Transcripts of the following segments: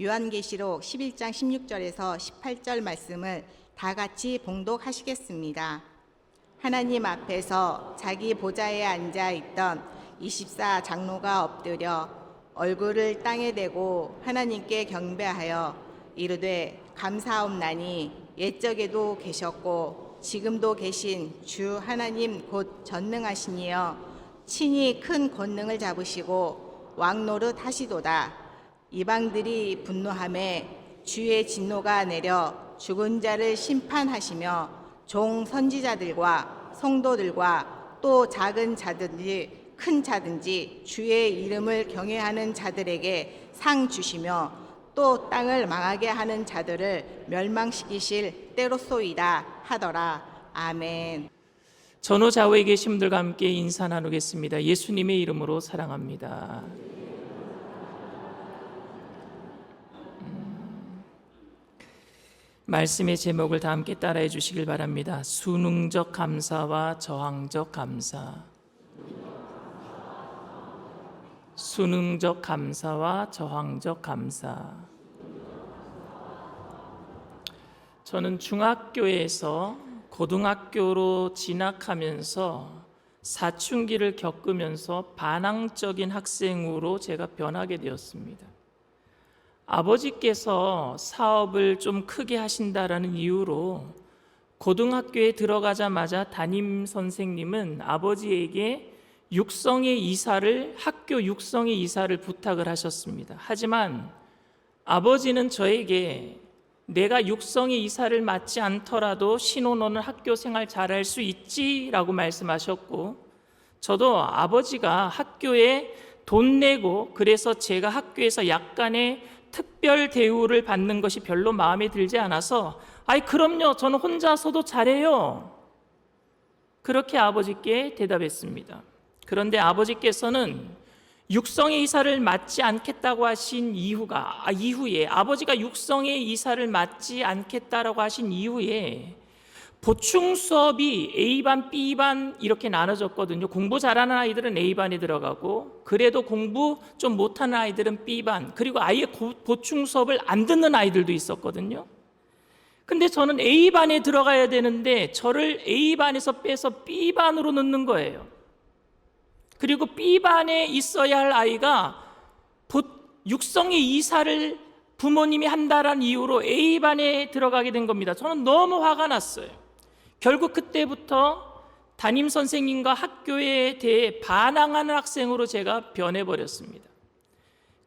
요한계시록 11장 16절에서 18절 말씀을 다 같이 봉독하시겠습니다. 하나님 앞에서 자기 보좌에 앉아 있던 24 장로가 엎드려 얼굴을 땅에 대고 하나님께 경배하여 이르되 감사옵나니 옛적에도 계셨고 지금도 계신 주 하나님 곧 전능하시니여 친히 큰 권능을 잡으시고 왕노릇 하시도다. 이방들이 분노하매 주의 진노가 내려 죽은 자를 심판하시며 종 선지자들과 성도들과 또 작은 자든지 큰 자든지 주의 이름을 경외하는 자들에게 상 주시며 또 땅을 망하게 하는 자들을 멸망시키실 때로소이다 하더라. 아멘. 전후 좌우에 계신 분들과 함께 인사 나누겠습니다. 예수님의 이름으로 사랑합니다. 말씀의 제목을 다 함께 따라해 주시길 바랍니다. 수능적 감사와 저항적 감사. 수능적 감사와 저항적 감사. 저는 중학교에서 고등학교로 진학하면서 사춘기를 겪으면서 반항적인 학생으로 제가 변하게 되었습니다. 아버지께서 사업을 좀 크게 하신다라는 이유로 고등학교에 들어가자마자 담임 선생님은 아버지에게 학교 육성의 이사를 부탁을 하셨습니다. 하지만 아버지는 저에게 내가 육성의 이사를 맡지 않더라도 신호 너는 학교 생활 잘할 수 있지라고 말씀하셨고, 저도 아버지가 학교에 돈 내고 그래서 제가 학교에서 약간의 특별 대우를 받는 것이 별로 마음에 들지 않아서 그럼요, 저는 혼자서도 잘해요, 그렇게 아버지께 대답했습니다. 그런데 아버지께서는 육성의 이사를 맡지 않겠다고 하신 이후에 아버지가 육성의 이사를 맡지 않겠다라고 하신 이후에 보충 수업이 A반, B반 이렇게 나눠졌거든요. 공부 잘하는 아이들은 A반에 들어가고 그래도 공부 좀 못하는 아이들은 B반, 그리고 아예 보충 수업을 안 듣는 아이들도 있었거든요. 근데 저는 A반에 들어가야 되는데 저를 A반에서 빼서 B반으로 넣는 거예요. 그리고 B반에 있어야 할 아이가 육성의 이사를 부모님이 한다라는 이유로 A반에 들어가게 된 겁니다. 저는 너무 화가 났어요. 결국 그때부터 담임 선생님과 학교에 대해 반항하는 학생으로 제가 변해버렸습니다.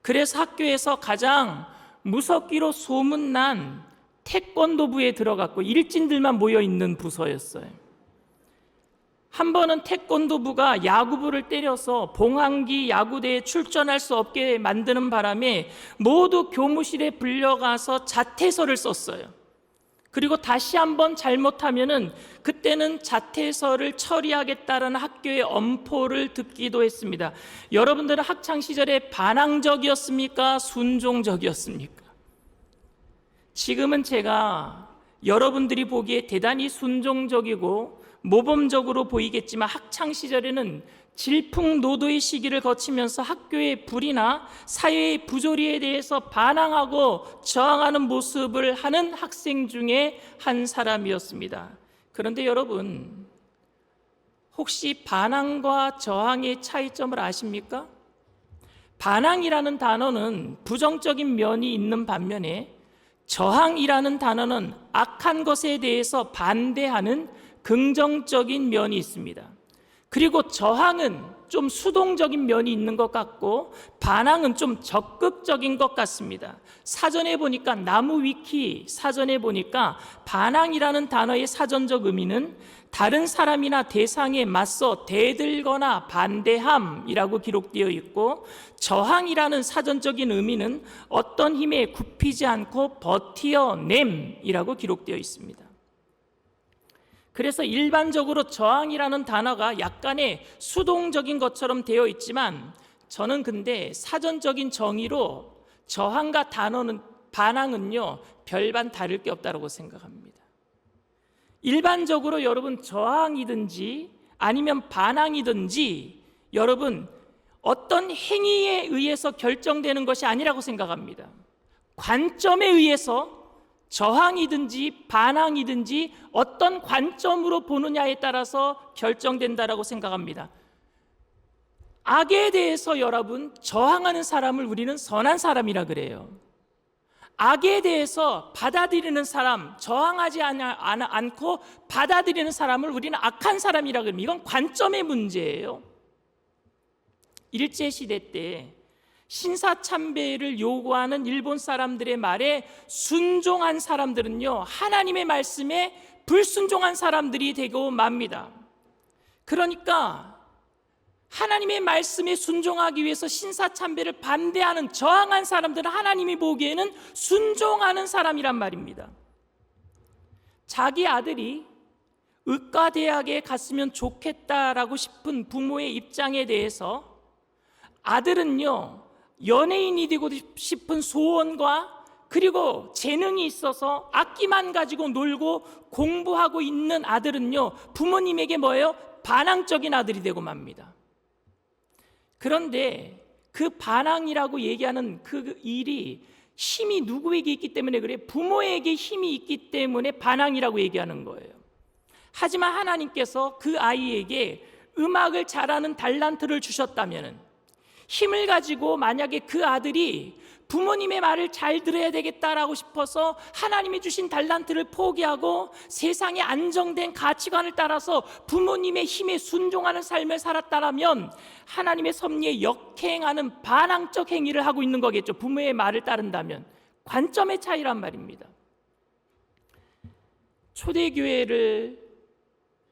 그래서 학교에서 가장 무섭기로 소문난 태권도부에 들어갔고 일진들만 모여있는 부서였어요. 한 번은 태권도부가 야구부를 때려서 봉황기 야구대에 출전할 수 없게 만드는 바람에 모두 교무실에 불려가서 자퇴서를 썼어요. 그리고 다시 한번 잘못하면은 그때는 자퇴서를 처리하겠다라는 학교의 엄포를 듣기도 했습니다. 여러분들은 학창시절에 반항적이었습니까? 순종적이었습니까? 지금은 제가 여러분들이 보기에 대단히 순종적이고 모범적으로 보이겠지만 학창시절에는 질풍노도의 시기를 거치면서 학교의 불이나 사회의 부조리에 대해서 반항하고 저항하는 모습을 하는 학생 중에 한 사람이었습니다. 그런데 여러분, 혹시 반항과 저항의 차이점을 아십니까? 반항이라는 단어는 부정적인 면이 있는 반면에 저항이라는 단어는 악한 것에 대해서 반대하는 긍정적인 면이 있습니다. 그리고 저항은 좀 수동적인 면이 있는 것 같고 반항은 좀 적극적인 것 같습니다. 사전에 보니까 나무위키 사전에 보니까 반항이라는 단어의 사전적 의미는 다른 사람이나 대상에 맞서 대들거나 반대함이라고 기록되어 있고, 저항이라는 사전적인 의미는 어떤 힘에 굽히지 않고 버티어냄이라고 기록되어 있습니다. 그래서 일반적으로 저항이라는 단어가 약간의 수동적인 것처럼 되어 있지만 저는 근데 사전적인 정의로 저항과 반항은요 별반 다를 게 없다고 생각합니다. 일반적으로 여러분 저항이든지 아니면 반항이든지 여러분 어떤 행위에 의해서 결정되는 것이 아니라고 생각합니다. 관점에 의해서 저항이든지 반항이든지 어떤 관점으로 보느냐에 따라서 결정된다라고 생각합니다. 악에 대해서 여러분, 저항하는 사람을 우리는 선한 사람이라 그래요. 악에 대해서 받아들이는 사람, 저항하지 않고 받아들이는 사람을 우리는 악한 사람이라 그럽니다. 이건 관점의 문제예요. 일제시대 때 신사참배를 요구하는 일본 사람들의 말에 순종한 사람들은요, 하나님의 말씀에 불순종한 사람들이 되고 맙니다. 그러니까 하나님의 말씀에 순종하기 위해서 신사참배를 반대하는, 저항한 사람들은 하나님이 보기에는 순종하는 사람이란 말입니다. 자기 아들이 의과대학에 갔으면 좋겠다라고 싶은 부모의 입장에 대해서 아들은요, 연예인이 되고 싶은 소원과 그리고 재능이 있어서 악기만 가지고 놀고 공부하고 있는 아들은요, 부모님에게 뭐예요? 반항적인 아들이 되고 맙니다. 그런데 그 반항이라고 얘기하는 그 일이 힘이 누구에게 있기 때문에 그래? 부모에게 힘이 있기 때문에 반항이라고 얘기하는 거예요. 하지만 하나님께서 그 아이에게 음악을 잘하는 달란트를 주셨다면, 힘을 가지고 만약에 그 아들이 부모님의 말을 잘 들어야 되겠다라고 싶어서 하나님이 주신 달란트를 포기하고 세상의 안정된 가치관을 따라서 부모님의 힘에 순종하는 삶을 살았다면 하나님의 섭리에 역행하는 반항적 행위를 하고 있는 거겠죠. 부모의 말을 따른다면. 관점의 차이란 말입니다. 초대교회를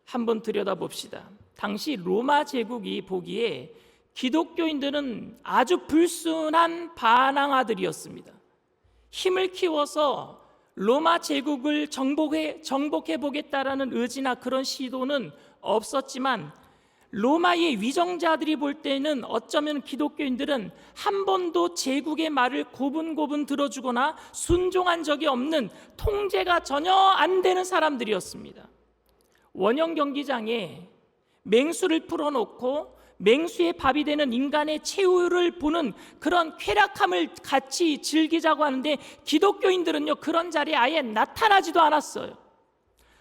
한번 들여다봅시다. 당시 로마 제국이 보기에 기독교인들은 아주 불순한 반항아들이었습니다. 힘을 키워서 로마 제국을 정복해 보겠다라는 의지나 그런 시도는 없었지만, 로마의 위정자들이 볼 때는 어쩌면 기독교인들은 한 번도 제국의 말을 고분고분 들어주거나 순종한 적이 없는, 통제가 전혀 안 되는 사람들이었습니다. 원형 경기장에 맹수를 풀어놓고 맹수의 밥이 되는 인간의 최후를 보는 그런 쾌락함을 같이 즐기자고 하는데, 기독교인들은요, 그런 자리에 아예 나타나지도 않았어요.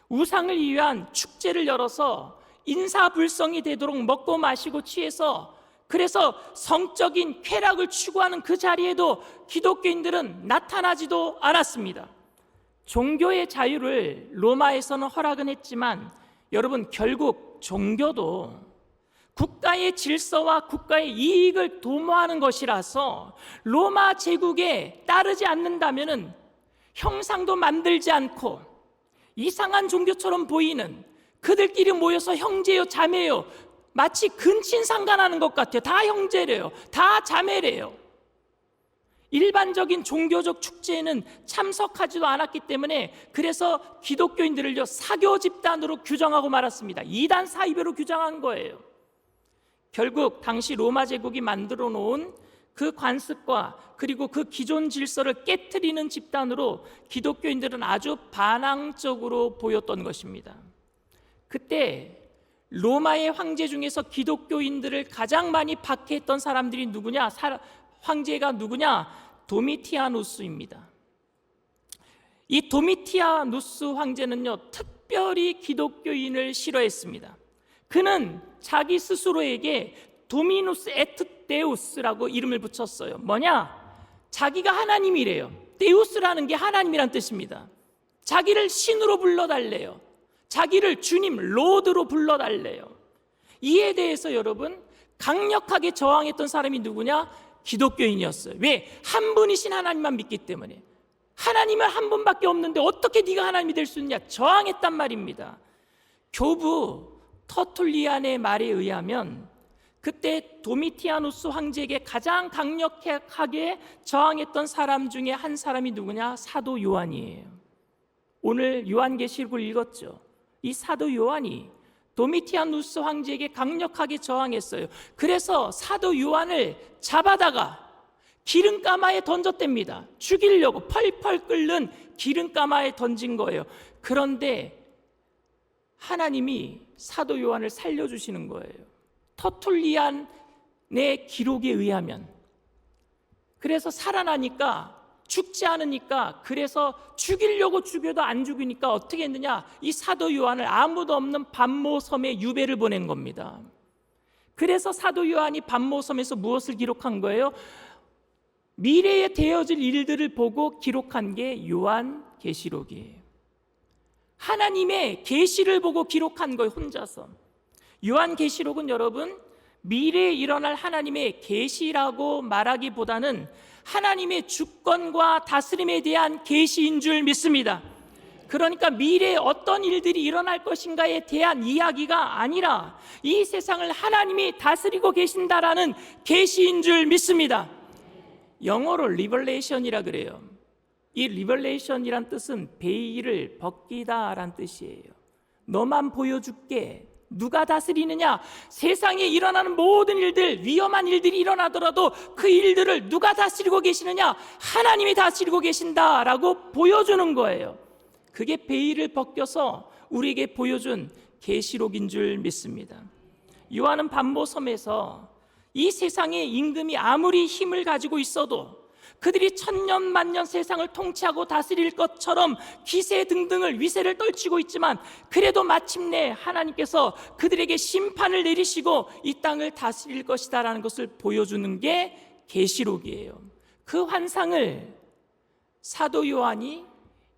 우상을 위한 축제를 열어서 인사불성이 되도록 먹고 마시고 취해서, 그래서 성적인 쾌락을 추구하는 그 자리에도 기독교인들은 나타나지도 않았습니다. 종교의 자유를 로마에서는 허락은 했지만, 여러분, 결국 종교도 국가의 질서와 국가의 이익을 도모하는 것이라서 로마 제국에 따르지 않는다면 형상도 만들지 않고 이상한 종교처럼 보이는, 그들끼리 모여서 형제요 자매요, 마치 근친상간하는 것 같아요. 다 형제래요, 다 자매래요. 일반적인 종교적 축제에는 참석하지도 않았기 때문에, 그래서 기독교인들을요, 사교 집단으로 규정하고 말았습니다. 이단 사이비로 규정한 거예요. 결국 당시 로마 제국이 만들어 놓은 그 관습과 그리고 그 기존 질서를 깨트리는 집단으로 기독교인들은 아주 반항적으로 보였던 것입니다. 그때 로마의 황제 중에서 기독교인들을 가장 많이 박해했던 사람들이 누구냐? 황제가 누구냐? 도미티아누스입니다. 이 도미티아누스 황제는요, 특별히 기독교인을 싫어했습니다. 그는 자기 스스로에게 도미누스 에트데우스라고 이름을 붙였어요. 뭐냐? 자기가 하나님이래요. 데우스라는 게 하나님이란 뜻입니다. 자기를 신으로 불러달래요. 자기를 주님, 로드로 불러달래요. 이에 대해서 여러분, 강력하게 저항했던 사람이 누구냐? 기독교인이었어요. 왜? 한 분이신 하나님만 믿기 때문에. 하나님은 한 분밖에 없는데 어떻게 네가 하나님이 될 수 있냐? 저항했단 말입니다. 교부 터툴리안의 말에 의하면 그때 도미티아누스 황제에게 가장 강력하게 저항했던 사람 중에 한 사람이 누구냐? 사도 요한이에요. 오늘 요한계시록을 읽었죠. 이 사도 요한이 도미티아누스 황제에게 강력하게 저항했어요. 그래서 사도 요한을 잡아다가 기름가마에 던졌답니다. 죽이려고 펄펄 끓는 기름가마에 던진 거예요. 그런데 하나님이 사도 요한을 살려주시는 거예요. 터툴리안의 기록에 의하면. 그래서 살아나니까 죽지 않으니까, 그래서 죽이려고 죽여도 안 죽이니까 어떻게 했느냐, 이 사도 요한을 아무도 없는 반모섬에 유배를 보낸 겁니다. 그래서 사도 요한이 반모섬에서 무엇을 기록한 거예요? 미래에 되어질 일들을 보고 기록한 게 요한계시록이에요. 하나님의 계시를 보고 기록한 거예요, 혼자서. 요한계시록은 여러분, 미래에 일어날 하나님의 계시라고 말하기보다는 하나님의 주권과 다스림에 대한 계시인 줄 믿습니다. 그러니까 미래에 어떤 일들이 일어날 것인가에 대한 이야기가 아니라 이 세상을 하나님이 다스리고 계신다라는 계시인 줄 믿습니다. 영어로 리벌레이션이라 그래요. 이 리벌레이션이란 뜻은 베일을 벗기다라는 뜻이에요. 너만 보여줄게. 누가 다스리느냐? 세상에 일어나는 모든 일들, 위험한 일들이 일어나더라도 그 일들을 누가 다스리고 계시느냐? 하나님이 다스리고 계신다라고 보여주는 거예요. 그게 베일을 벗겨서 우리에게 보여준 계시록인 줄 믿습니다. 요한은 반모섬에서 이 세상의 임금이 아무리 힘을 가지고 있어도 그들이 천년 만년 세상을 통치하고 다스릴 것처럼 기세 등등을 위세를 떨치고 있지만 그래도 마침내 하나님께서 그들에게 심판을 내리시고 이 땅을 다스릴 것이다라는 것을 보여주는 게 계시록이에요. 그 환상을 사도 요한이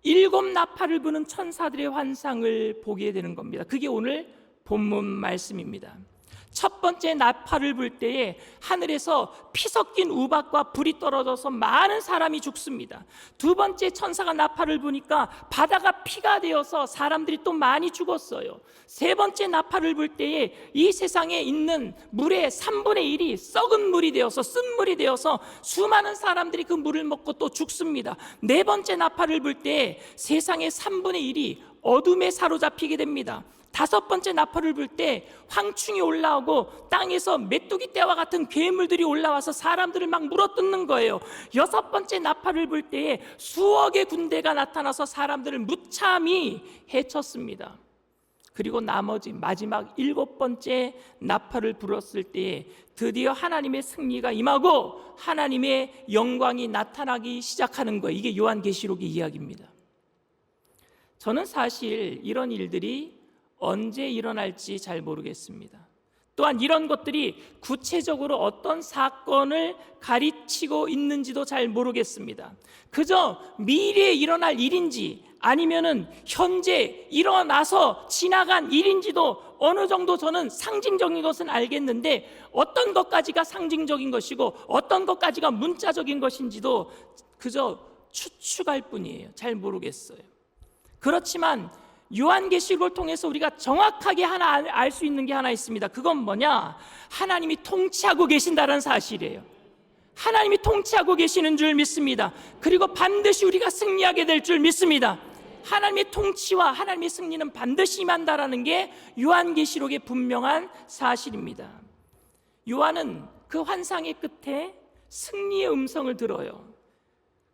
7 나팔을 부는 천사들의 환상을 보게 되는 겁니다. 그게 오늘 본문 말씀입니다. 첫 번째 나팔을 불 때에 하늘에서 피 섞인 우박과 불이 떨어져서 많은 사람이 죽습니다. 두 번째 천사가 나팔을 부니까 바다가 피가 되어서 사람들이 또 많이 죽었어요. 세 번째 나팔을 불 때에 이 세상에 있는 물의 3분의 1이 썩은 물이 되어서 쓴물이 되어서 수많은 사람들이 그 물을 먹고 또 죽습니다. 네 번째 나팔을 불 때에 세상의 3분의 1이 어둠에 사로잡히게 됩니다. 다섯 번째 나팔을 불 때 황충이 올라오고 땅에서 메뚜기 떼와 같은 괴물들이 올라와서 사람들을 막 물어뜯는 거예요. 여섯 번째 나팔을 불 때에 수억의 군대가 나타나서 사람들을 무참히 해쳤습니다. 그리고 나머지 마지막 7번째 나팔을 불었을 때에 드디어 하나님의 승리가 임하고 하나님의 영광이 나타나기 시작하는 거예요. 이게 요한계시록의 이야기입니다. 저는 사실 이런 일들이 언제 일어날지 잘 모르겠습니다. 또한 이런 것들이 구체적으로 어떤 사건을 가리치고 있는지도 잘 모르겠습니다. 그저 미래에 일어날 일인지 아니면은 현재 일어나서 지나간 일인지도 어느 정도 저는 상징적인 것은 알겠는데 어떤 것까지가 상징적인 것이고 어떤 것까지가 문자적인 것인지도 그저 추측할 뿐이에요. 잘 모르겠어요. 그렇지만 요한계시록을 통해서 우리가 정확하게 하나 알 수 있는 게 하나 있습니다. 그건 뭐냐? 하나님이 통치하고 계신다는 사실이에요. 하나님이 통치하고 계시는 줄 믿습니다. 그리고 반드시 우리가 승리하게 될 줄 믿습니다. 하나님의 통치와 하나님의 승리는 반드시 임한다라는 게 요한계시록의 분명한 사실입니다. 요한은 그 환상의 끝에 승리의 음성을 들어요.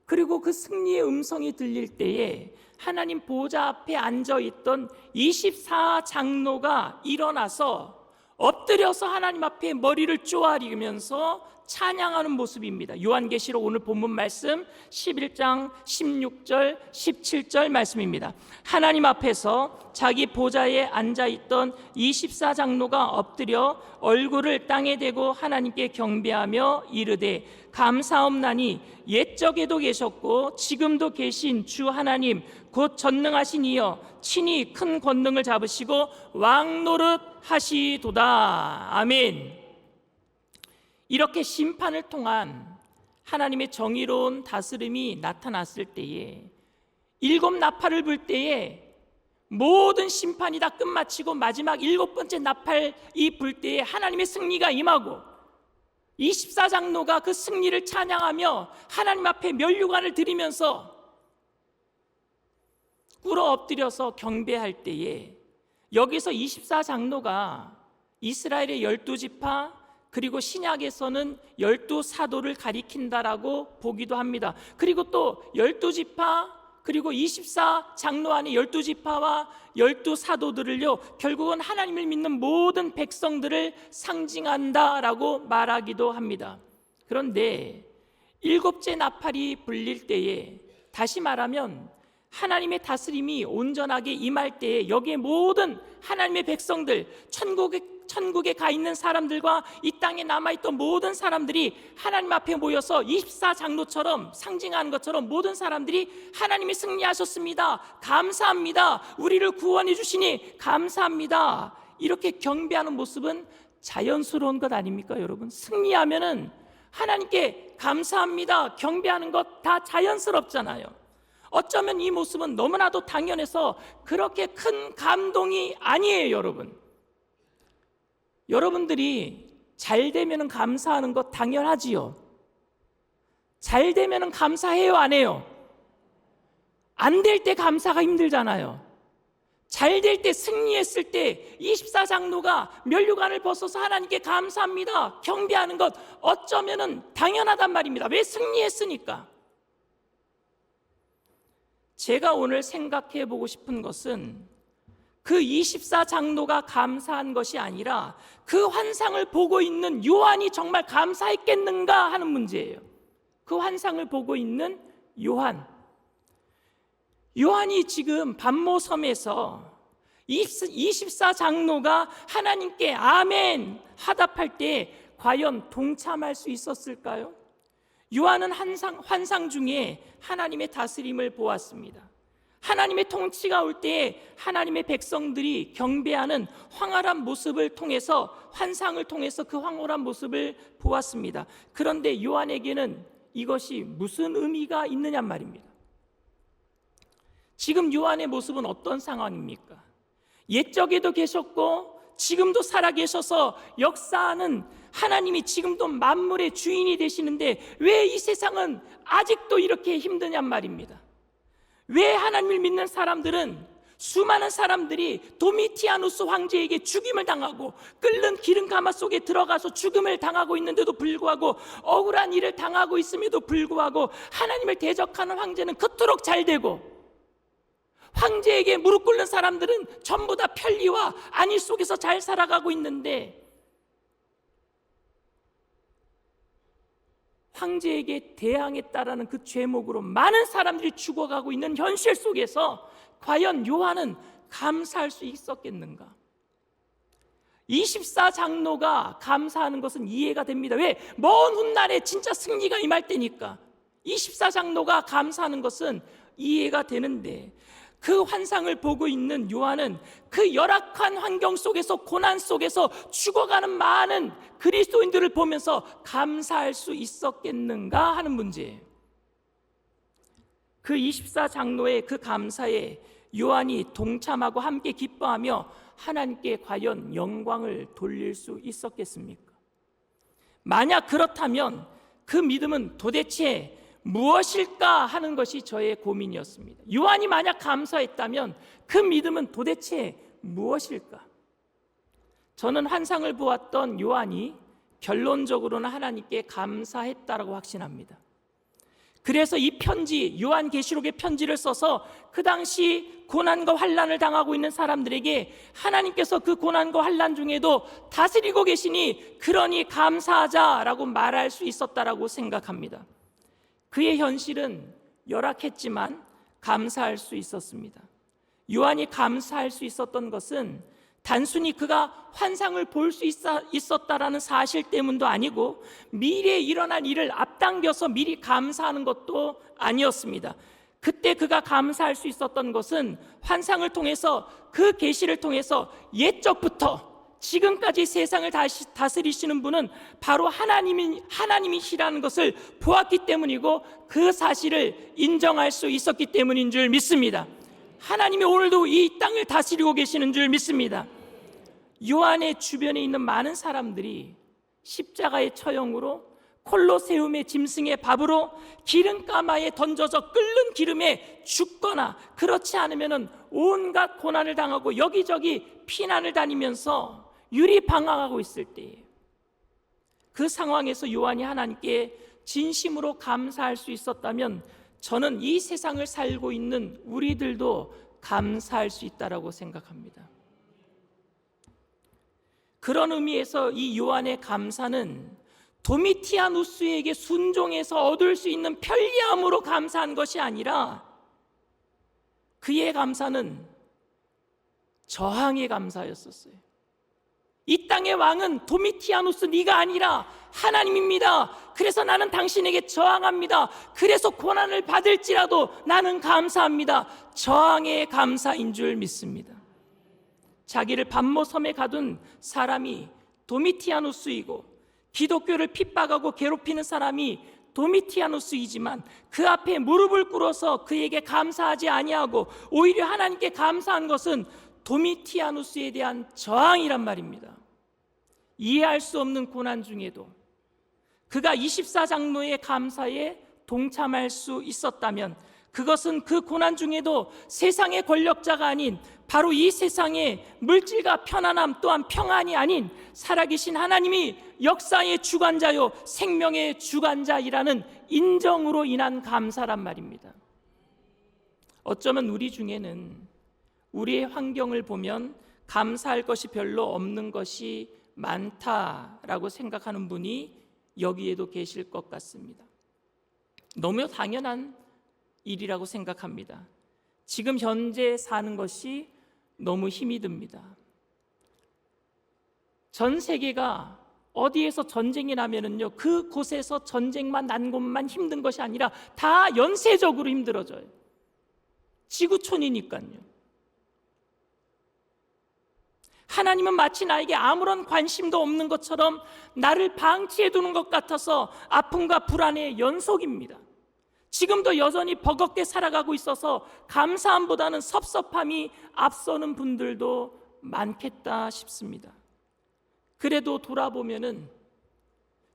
그리고 그 승리의 음성이 들릴 때에 하나님 보좌 앞에 앉아있던 24장로가 일어나서 엎드려서 하나님 앞에 머리를 쪼아리면서 찬양하는 모습입니다. 요한계시록 오늘 본문 말씀 11장 16절 17절 말씀입니다. 하나님 앞에서 자기 보좌에 앉아있던 24장로가 엎드려 얼굴을 땅에 대고 하나님께 경배하며 이르되 감사옵나니 옛적에도 계셨고 지금도 계신 주 하나님 곧 전능하신 이여 친히 큰 권능을 잡으시고 왕노릇 하시도다. 아멘. 이렇게 심판을 통한 하나님의 정의로운 다스림이 나타났을 때에 7 나팔을 불 때에 모든 심판이 다 끝마치고 마지막 7번째 나팔이 불 때에 하나님의 승리가 임하고 24장로가 그 승리를 찬양하며 하나님 앞에 면류관을 드리면서 꿇어 엎드려서 경배할 때에 여기서 24장로가 이스라엘의 12지파 그리고 신약에서는 12사도를 가리킨다라고 보기도 합니다. 그리고 또 12지파 그리고 24장로 안에 12지파와 12사도들을요 결국은 하나님을 믿는 모든 백성들을 상징한다라고 말하기도 합니다. 그런데 일곱째 나팔이 불릴 때에, 다시 말하면 하나님의 다스림이 온전하게 임할 때에 여기에 모든 하나님의 백성들, 천국에 가 있는 사람들과 이 땅에 남아있던 모든 사람들이 하나님 앞에 모여서 24장로처럼 상징하는 것처럼 모든 사람들이 하나님이 승리하셨습니다, 감사합니다, 우리를 구원해 주시니 감사합니다, 이렇게 경배하는 모습은 자연스러운 것 아닙니까 여러분? 승리하면은 하나님께 감사합니다, 경배하는 것 다 자연스럽잖아요. 어쩌면 이 모습은 너무나도 당연해서 그렇게 큰 감동이 아니에요 여러분. 여러분들이 잘 되면 감사하는 것 당연하지요. 잘 되면 감사해요, 안 해요? 안 될 때 감사가 힘들잖아요. 잘 될 때, 승리했을 때 24장로가 면류관을 벗어서 하나님께 감사합니다, 경배하는 것 어쩌면 당연하단 말입니다. 왜? 승리했으니까. 제가 오늘 생각해 보고 싶은 것은 그 24장로가 감사한 것이 아니라 그 환상을 보고 있는 요한이 정말 감사했겠는가 하는 문제예요. 그 환상을 보고 있는 요한이 지금 반모섬에서 24장로가 하나님께 아멘 화답할 때 과연 동참할 수 있었을까요? 요한은 환상 중에 하나님의 다스림을 보았습니다. 하나님의 통치가 올 때에 하나님의 백성들이 경배하는 황홀한 모습을 통해서, 환상을 통해서 그 황홀한 모습을 보았습니다. 그런데 요한에게는 이것이 무슨 의미가 있느냐 말입니다. 지금 요한의 모습은 어떤 상황입니까? 옛적에도 계셨고 지금도 살아계셔서 역사하는 하나님이 지금도 만물의 주인이 되시는데 왜 이 세상은 아직도 이렇게 힘드냔 말입니다. 왜 하나님을 믿는 사람들은, 수많은 사람들이 도미티아누스 황제에게 죽임을 당하고 끓는 기름 가마 속에 들어가서 죽음을 당하고 있는데도 불구하고, 억울한 일을 당하고 있음에도 불구하고 하나님을 대적하는 황제는 그토록 잘 되고, 황제에게 무릎 꿇는 사람들은 전부 다 편리와 안위 속에서 잘 살아가고 있는데, 황제에게 대항했다라는 그 죄목으로 많은 사람들이 죽어가고 있는 현실 속에서 과연 요한은 감사할 수 있었겠는가? 24장로가 감사하는 것은 이해가 됩니다. 왜? 먼 훗날에 진짜 승리가 임할 때니까 24장로가 감사하는 것은 이해가 되는데, 그 환상을 보고 있는 요한은 그 열악한 환경 속에서, 고난 속에서 죽어가는 많은 그리스도인들을 보면서 감사할 수 있었겠는가 하는 문제예요. 그 24장로의 그 감사에 요한이 동참하고 함께 기뻐하며 하나님께 과연 영광을 돌릴 수 있었겠습니까? 만약 그렇다면 그 믿음은 도대체 무엇일까 하는 것이 저의 고민이었습니다. 요한이 만약 감사했다면 그 믿음은 도대체 무엇일까? 저는 환상을 보았던 요한이 결론적으로는 하나님께 감사했다라고 확신합니다. 그래서 이 편지, 요한계시록의 편지를 써서 그 당시 고난과 환난을 당하고 있는 사람들에게 하나님께서 그 고난과 환난 중에도 다스리고 계시니 그러니 감사하자라고 말할 수 있었다라고 생각합니다. 그의 현실은 열악했지만 감사할 수 있었습니다. 요한이 감사할 수 있었던 것은 단순히 그가 환상을 볼 수 있었다라는 사실 때문도 아니고, 미래에 일어날 일을 앞당겨서 미리 감사하는 것도 아니었습니다. 그때 그가 감사할 수 있었던 것은 환상을 통해서, 그 계시를 통해서 옛적부터 지금까지 세상을 다스리시는 분은 바로 하나님이시라는 것을 보았기 때문이고, 그 사실을 인정할 수 있었기 때문인 줄 믿습니다. 하나님이 오늘도 이 땅을 다스리고 계시는 줄 믿습니다. 요한의 주변에 있는 많은 사람들이 십자가의 처형으로, 콜로세움의 짐승의 밥으로, 기름가마에 던져서 끓는 기름에 죽거나 그렇지 않으면 온갖 고난을 당하고 여기저기 피난을 다니면서 유리방황하고 있을 때에, 그 상황에서 요한이 하나님께 진심으로 감사할 수 있었다면 저는 이 세상을 살고 있는 우리들도 감사할 수 있다고 생각합니다. 그런 의미에서 이 요한의 감사는 도미티아누스에게 순종해서 얻을 수 있는 편리함으로 감사한 것이 아니라 그의 감사는 저항의 감사였었어요. 이 땅의 왕은 도미티아누스 네가 아니라 하나님입니다. 그래서 나는 당신에게 저항합니다. 그래서 고난을 받을지라도 나는 감사합니다. 저항의 감사인 줄 믿습니다. 자기를 반모섬에 가둔 사람이 도미티아누스이고 기독교를 핍박하고 괴롭히는 사람이 도미티아누스이지만 그 앞에 무릎을 꿇어서 그에게 감사하지 아니하고 오히려 하나님께 감사한 것은 도미티아누스에 대한 저항이란 말입니다. 이해할 수 없는 고난 중에도 그가 24장로의 감사에 동참할 수 있었다면 그것은 그 고난 중에도 세상의 권력자가 아닌 바로 이 세상의 물질과 편안함 또한 평안이 아닌 살아계신 하나님이 역사의 주관자요 생명의 주관자이라는 인정으로 인한 감사란 말입니다. 어쩌면 우리 중에는 우리의 환경을 보면 감사할 것이 별로 없는 것이 많다라고 생각하는 분이 여기에도 계실 것 같습니다. 너무 당연한 일이라고 생각합니다. 지금 현재 사는 것이 너무 힘이 듭니다. 전 세계가 어디에서 전쟁이 나면은요, 그곳에서 전쟁만 난 곳만 힘든 것이 아니라 다 연쇄적으로 힘들어져요. 지구촌이니까요. 하나님은 마치 나에게 아무런 관심도 없는 것처럼 나를 방치해 두는 것 같아서 아픔과 불안의 연속입니다. 지금도 여전히 버겁게 살아가고 있어서 감사함보다는 섭섭함이 앞서는 분들도 많겠다 싶습니다. 그래도 돌아보면은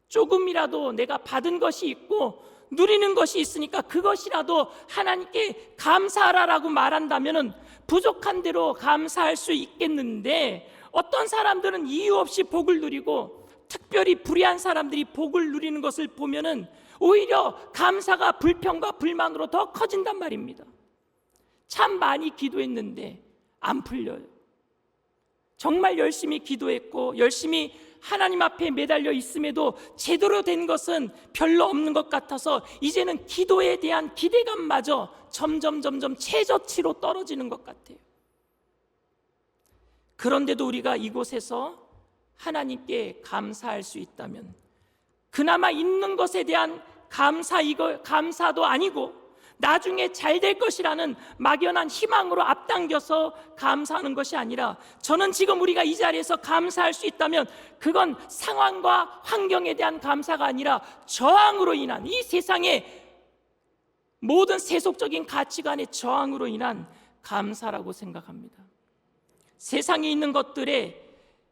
조금이라도 내가 받은 것이 있고 누리는 것이 있으니까 그것이라도 하나님께 감사하라라고 말한다면은 부족한 대로 감사할 수 있겠는데 어떤 사람들은 이유 없이 복을 누리고 특별히 불의한 사람들이 복을 누리는 것을 보면은 오히려 감사가 불평과 불만으로 더 커진단 말입니다. 참 많이 기도했는데 안 풀려요. 정말 열심히 기도했고 열심히 하나님 앞에 매달려 있음에도 제대로 된 것은 별로 없는 것 같아서 이제는 기도에 대한 기대감마저 점점 최저치로 떨어지는 것 같아요. 그런데도 우리가 이곳에서 하나님께 감사할 수 있다면 그나마 있는 것에 대한 감사도 아니고 나중에 잘 될 것이라는 막연한 희망으로 앞당겨서 감사하는 것이 아니라 저는 지금 우리가 이 자리에서 감사할 수 있다면 그건 상황과 환경에 대한 감사가 아니라 저항으로 인한 이 세상의 모든 세속적인 가치관의 저항으로 인한 감사라고 생각합니다. 세상에 있는 것들에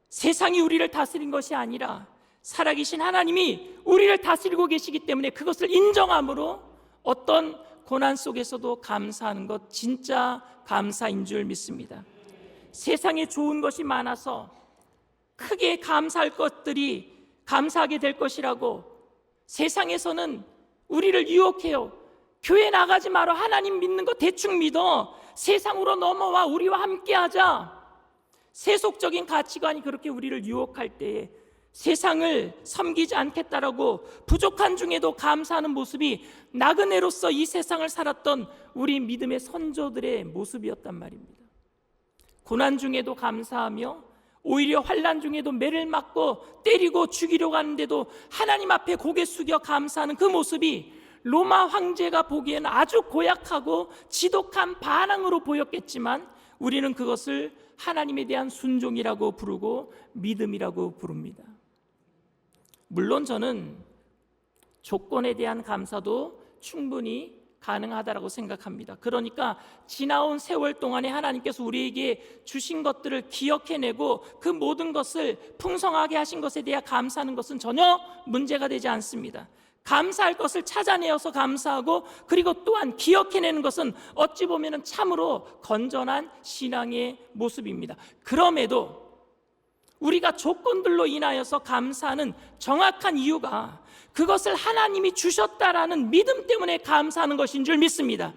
세상이 우리를 다스린 것이 아니라 살아계신 하나님이 우리를 다스리고 계시기 때문에 그것을 인정함으로 어떤 고난 속에서도 감사하는 것 진짜 감사인 줄 믿습니다. 세상에 좋은 것이 많아서 크게 감사할 것들이 감사하게 될 것이라고 세상에서는 우리를 유혹해요. 교회 나가지 마라. 하나님 믿는 거 대충 믿어. 세상으로 넘어와. 우리와 함께하자. 세속적인 가치관이 그렇게 우리를 유혹할 때에 세상을 섬기지 않겠다라고 부족한 중에도 감사하는 모습이 나그네로서 이 세상을 살았던 우리 믿음의 선조들의 모습이었단 말입니다. 고난 중에도 감사하며 오히려 환난 중에도 매를 맞고 때리고 죽이려고 하는데도 하나님 앞에 고개 숙여 감사하는 그 모습이 로마 황제가 보기에는 아주 고약하고 지독한 반항으로 보였겠지만 우리는 그것을 하나님에 대한 순종이라고 부르고 믿음이라고 부릅니다. 물론 저는 조건에 대한 감사도 충분히 가능하다라고 생각합니다. 그러니까 지나온 세월 동안에 하나님께서 우리에게 주신 것들을 기억해내고 그 모든 것을 풍성하게 하신 것에 대해 감사하는 것은 전혀 문제가 되지 않습니다. 감사할 것을 찾아내어서 감사하고 그리고 또한 기억해내는 것은 어찌 보면 참으로 건전한 신앙의 모습입니다. 그럼에도 우리가 조건들로 인하여서 감사하는 정확한 이유가 그것을 하나님이 주셨다라는 믿음 때문에 감사하는 것인 줄 믿습니다.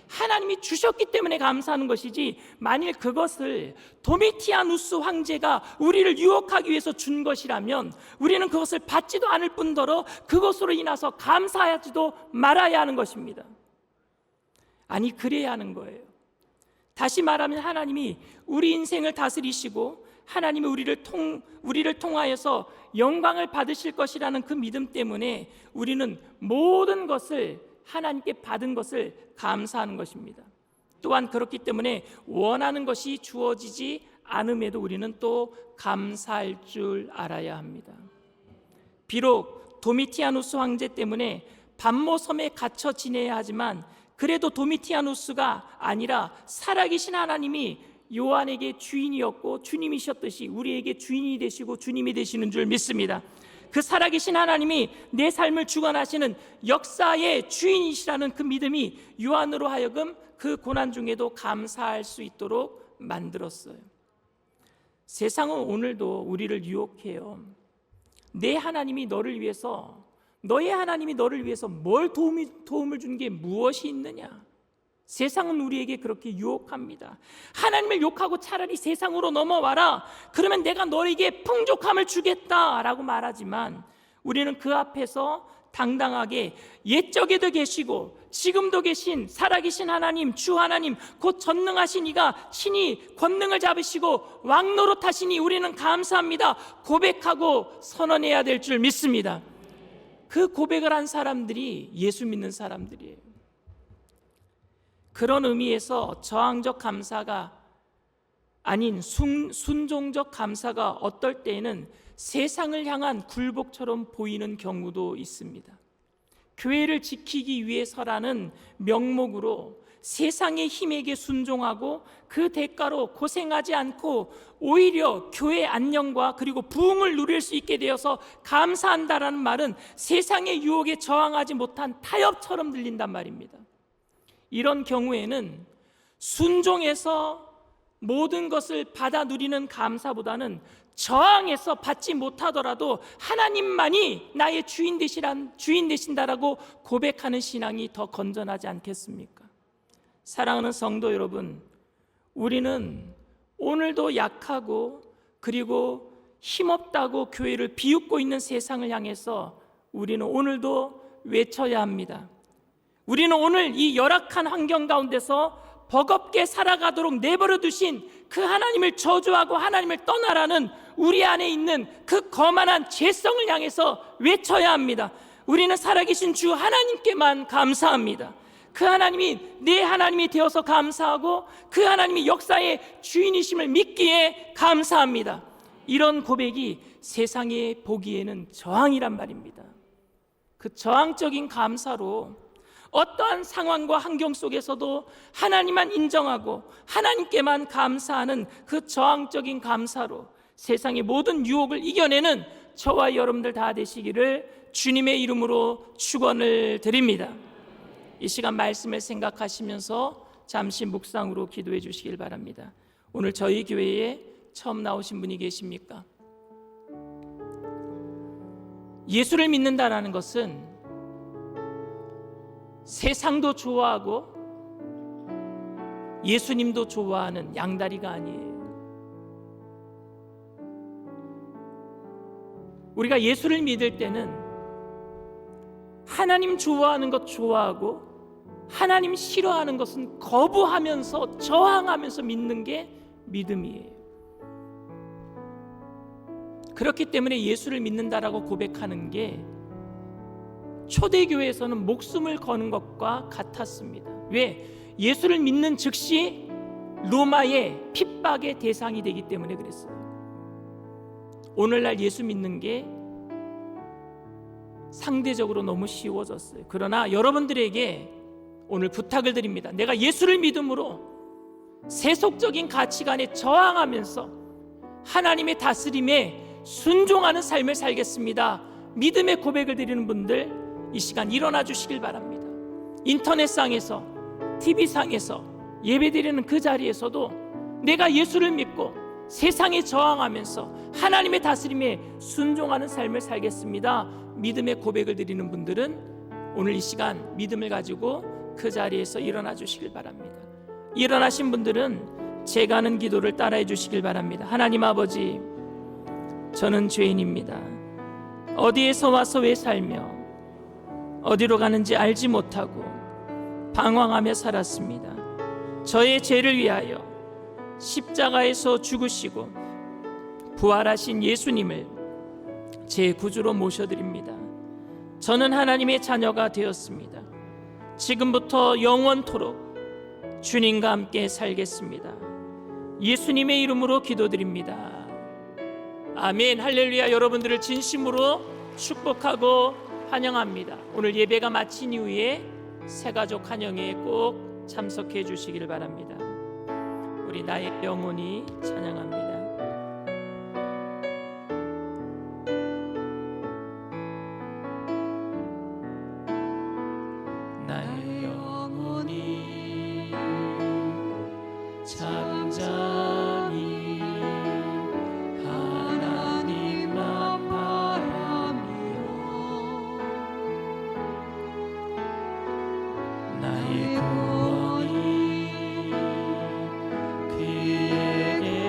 하나님이 주셨기 때문에 감사하는 것이지, 만일 그것을 도미티아누스 황제가 우리를 유혹하기 위해서 준 것이라면 우리는 그것을 받지도 않을 뿐더러 그것으로 인해서 감사하지도 말아야 하는 것입니다. 아니, 그래야 하는 거예요. 다시 말하면 하나님이 우리 인생을 다스리시고 하나님이 우리를 통하여서 영광을 받으실 것이라는 그 믿음 때문에 우리는 모든 것을 하나님께 받은 것을 감사하는 것입니다. 또한 그렇기 때문에 원하는 것이 주어지지 않음에도 우리는 또 감사할 줄 알아야 합니다. 비록 도미티아누스 황제 때문에 반모섬에 갇혀 지내야 하지만 그래도 도미티아누스가 아니라 살아계신 하나님이 요한에게 주인이었고 주님이셨듯이 우리에게 주인이 되시고 주님이 되시는 줄 믿습니다. 그 살아계신 하나님이 내 삶을 주관하시는 역사의 주인이시라는 그 믿음이 요한으로 하여금 그 고난 중에도 감사할 수 있도록 만들었어요. 세상은 오늘도 우리를 유혹해요. 너의 하나님이 너를 위해서 뭘 도움을 주는 게 무엇이 있느냐? 세상은 우리에게 그렇게 유혹합니다. 하나님을 욕하고 차라리 세상으로 넘어와라, 그러면 내가 너에게 풍족함을 주겠다라고 말하지만 우리는 그 앞에서 당당하게 옛적에도 계시고 지금도 계신 살아계신 하나님, 주 하나님, 곧 전능하신 이가 친히 권능을 잡으시고 왕노릇하시니 우리는 감사합니다 고백하고 선언해야 될 줄 믿습니다. 그 고백을 한 사람들이 예수 믿는 사람들이에요. 그런 의미에서 저항적 감사가 아닌 순종적 감사가 어떨 때에는 세상을 향한 굴복처럼 보이는 경우도 있습니다. 교회를 지키기 위해서라는 명목으로 세상의 힘에게 순종하고 그 대가로 고생하지 않고 오히려 교회 안녕과 그리고 부흥을 누릴 수 있게 되어서 감사한다라는 말은 세상의 유혹에 저항하지 못한 타협처럼 들린단 말입니다. 이런 경우에는 순종해서 모든 것을 받아 누리는 감사보다는 저항해서 받지 못하더라도 하나님만이 나의 주인 되신다라고 고백하는 신앙이 더 건전하지 않겠습니까? 사랑하는 성도 여러분, 우리는 오늘도 약하고 그리고 힘없다고 교회를 비웃고 있는 세상을 향해서 우리는 오늘도 외쳐야 합니다. 우리는 오늘 이 열악한 환경 가운데서 버겁게 살아가도록 내버려 두신 그 하나님을 저주하고 하나님을 떠나라는 우리 안에 있는 그 거만한 죄성을 향해서 외쳐야 합니다. 우리는 살아계신 주 하나님께만 감사합니다. 그 하나님이 내 하나님이 되어서 감사하고 그 하나님이 역사의 주인이심을 믿기에 감사합니다. 이런 고백이 세상에 보기에는 저항이란 말입니다. 그 저항적인 감사로 어떠한 상황과 환경 속에서도 하나님만 인정하고 하나님께만 감사하는 그 저항적인 감사로 세상의 모든 유혹을 이겨내는 저와 여러분들 다 되시기를 주님의 이름으로 축원을 드립니다. 이 시간 말씀을 생각하시면서 잠시 묵상으로 기도해 주시길 바랍니다. 오늘 저희 교회에 처음 나오신 분이 계십니까? 예수를 믿는다라는 것은 세상도 좋아하고 예수님도 좋아하는 양다리가 아니에요. 우리가 예수를 믿을 때는 하나님 좋아하는 것 좋아하고 하나님 싫어하는 것은 거부하면서 저항하면서 믿는 게 믿음이에요. 그렇기 때문에 예수를 믿는다라고 고백하는 게 초대교회에서는 목숨을 거는 것과 같았습니다. 왜? 예수를 믿는 즉시 로마의 핍박의 대상이 되기 때문에 그랬어요. 오늘날 예수 믿는 게 상대적으로 너무 쉬워졌어요. 그러나 여러분들에게 오늘 부탁을 드립니다. 내가 예수를 믿음으로 세속적인 가치관에 저항하면서 하나님의 다스림에 순종하는 삶을 살겠습니다. 믿음의 고백을 드리는 분들 이 시간 일어나 주시길 바랍니다. 인터넷상에서 TV상에서 예배드리는 그 자리에서도 내가 예수를 믿고 세상에 저항하면서 하나님의 다스림에 순종하는 삶을 살겠습니다. 믿음의 고백을 드리는 분들은 오늘 이 시간 믿음을 가지고 그 자리에서 일어나 주시길 바랍니다. 일어나신 분들은 제가 하는 기도를 따라해 주시길 바랍니다. 하나님 아버지, 저는 죄인입니다. 어디에서 와서 왜 살며 어디로 가는지 알지 못하고 방황하며 살았습니다. 저의 죄를 위하여 십자가에서 죽으시고 부활하신 예수님을 제 구주로 모셔드립니다. 저는 하나님의 자녀가 되었습니다. 지금부터 영원토록 주님과 함께 살겠습니다. 예수님의 이름으로 기도드립니다. 아멘. 할렐루야. 여러분들을 진심으로 축복하고 환영합니다. 오늘 예배가 마친 이후에 새가족 환영회에 꼭 참석해 주시기를 바랍니다. 우리 나의 영혼이 찬양합니다. 나의 영혼이 잠잠히 하나님만 바라며 나의 구원이 그에게서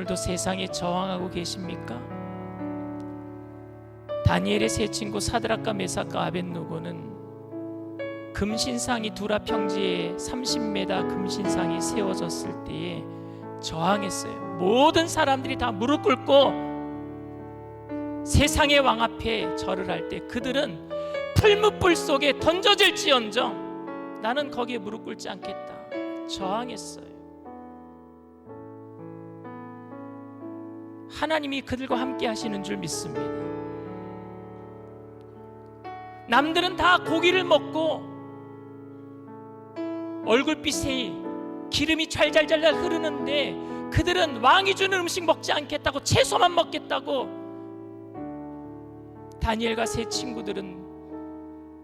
오늘도 세상에 저항하고 계십니까? 다니엘의 세 친구 사드락과 메삭과 아벳느고는 금신상이 두라 평지에 30m 금신상이 세워졌을 때에 저항했어요. 모든 사람들이 다 무릎 꿇고 세상의 왕 앞에 절을 할 때 그들은 풀무불 속에 던져질지언정 나는 거기에 무릎 꿇지 않겠다. 저항했어요. 하나님이 그들과 함께 하시는 줄 믿습니다. 남들은 다 고기를 먹고 얼굴빛에 기름이 잘잘잘 흐르는데 그들은 왕이 주는 음식 먹지 않겠다고 채소만 먹겠다고. 다니엘과 세 친구들은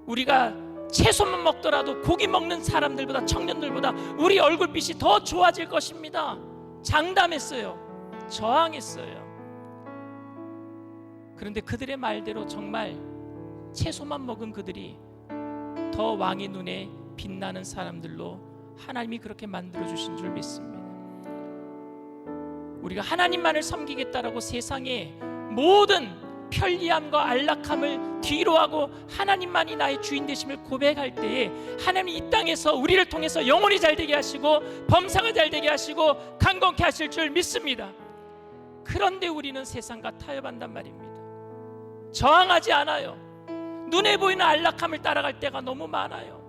우리가 채소만 먹더라도 고기 먹는 사람들보다, 청년들보다 우리 얼굴빛이 더 좋아질 것입니다. 장담했어요. 저항했어요. 그런데 그들의 말대로 정말 채소만 먹은 그들이 더 왕의 눈에 빛나는 사람들로 하나님이 그렇게 만들어주신 줄 믿습니다. 우리가 하나님만을 섬기겠다라고 세상의 모든 편리함과 안락함을 뒤로하고 하나님만이 나의 주인 되심을 고백할 때에 하나님이 이 땅에서 우리를 통해서 영혼이 잘되게 하시고 범사가 잘되게 하시고 강건케 하실 줄 믿습니다. 그런데 우리는 세상과 타협한단 말입니다. 저항하지 않아요. 눈에 보이는 안락함을 따라갈 때가 너무 많아요.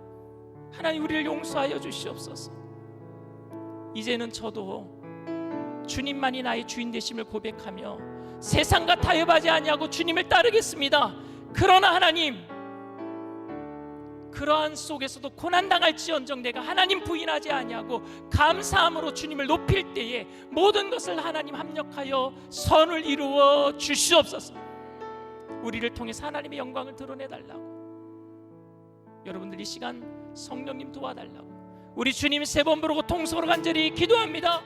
하나님 우리를 용서하여 주시옵소서. 이제는 저도 주님만이 나의 주인 되심을 고백하며 세상과 타협하지 아니하고 주님을 따르겠습니다. 그러나 하나님, 그러한 속에서도 고난당할지언정 내가 하나님 부인하지 아니하고 감사함으로 주님을 높일 때에 모든 것을 하나님 합력하여 선을 이루어 주시옵소서. 우리를 통해서 하나님의 영광을 드러내달라고. 여러분들 이 시간 성령님 도와달라고 우리 주님 세 번 부르고 통성으로 간절히 기도합니다.